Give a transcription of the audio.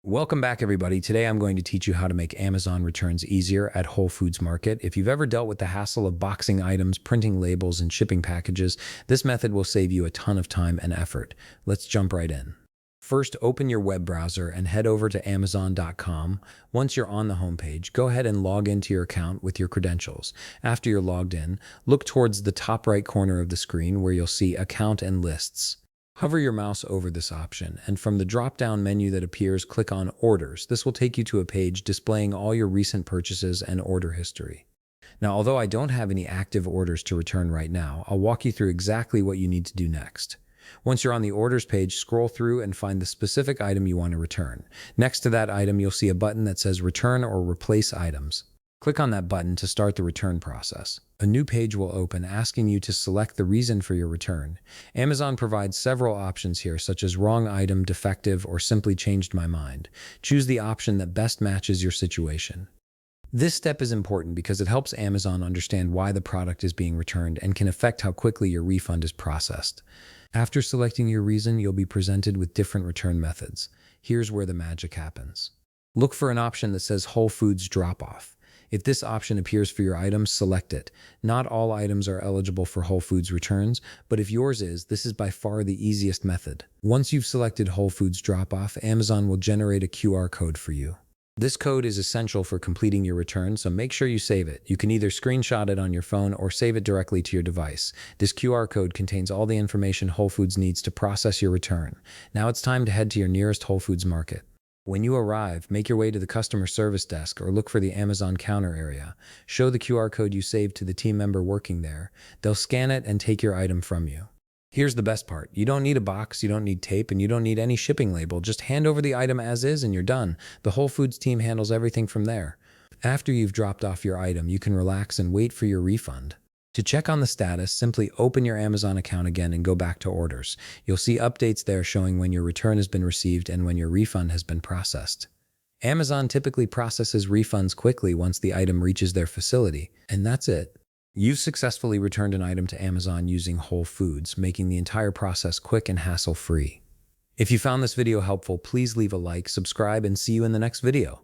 Welcome back, everybody. Today I'm going to teach you how to make Amazon returns easier at Whole Foods Market. If you've ever dealt with the hassle of boxing items, printing labels, and shipping packages, this method will save you a ton of time and effort. Let's jump right in. First, open your web browser and head over to Amazon.com. Once you're on the homepage, go ahead and log into your account with your credentials. After you're logged in, look towards the top right corner of the screen where you'll see Account and Lists. Hover your mouse over this option, and from the drop-down menu that appears, click on Orders. This will take you to a page displaying all your recent purchases and order history. Now, although I don't have any active orders to return right now, I'll walk you through exactly what you need to do next. Once you're on the Orders page, scroll through and find the specific item you want to return. Next to that item, you'll see a button that says Return or Replace Items. Click on that button to start the return process. A new page will open asking you to select the reason for your return. Amazon provides several options here, such as wrong item, defective, or simply changed my mind. Choose the option that best matches your situation. This step is important because it helps Amazon understand why the product is being returned and can affect how quickly your refund is processed. After selecting your reason, you'll be presented with different return methods. Here's where the magic happens. Look for an option that says Whole Foods Drop-Off. If this option appears for your items, select it. Not all items are eligible for Whole Foods returns, but if yours is, this is by far the easiest method. Once you've selected Whole Foods Drop-Off, Amazon will generate a QR code for you. This code is essential for completing your return, so make sure you save it. You can either screenshot it on your phone or save it directly to your device. This QR code contains all the information Whole Foods needs to process your return. Now it's time to head to your nearest Whole Foods Market. When you arrive, make your way to the customer service desk or look for the Amazon counter area. Show the QR code you saved to the team member working there. They'll scan it and take your item from you. Here's the best part. You don't need a box, you don't need tape, and you don't need any shipping label. Just hand over the item as is and you're done. The Whole Foods team handles everything from there. After you've dropped off your item, you can relax and wait for your refund. To check on the status, simply open your Amazon account again and go back to Orders. You'll see updates there showing when your return has been received and when your refund has been processed. Amazon typically processes refunds quickly once the item reaches their facility, and that's it. You've successfully returned an item to Amazon using Whole Foods, making the entire process quick and hassle-free. If you found this video helpful, please leave a like, subscribe, and see you in the next video.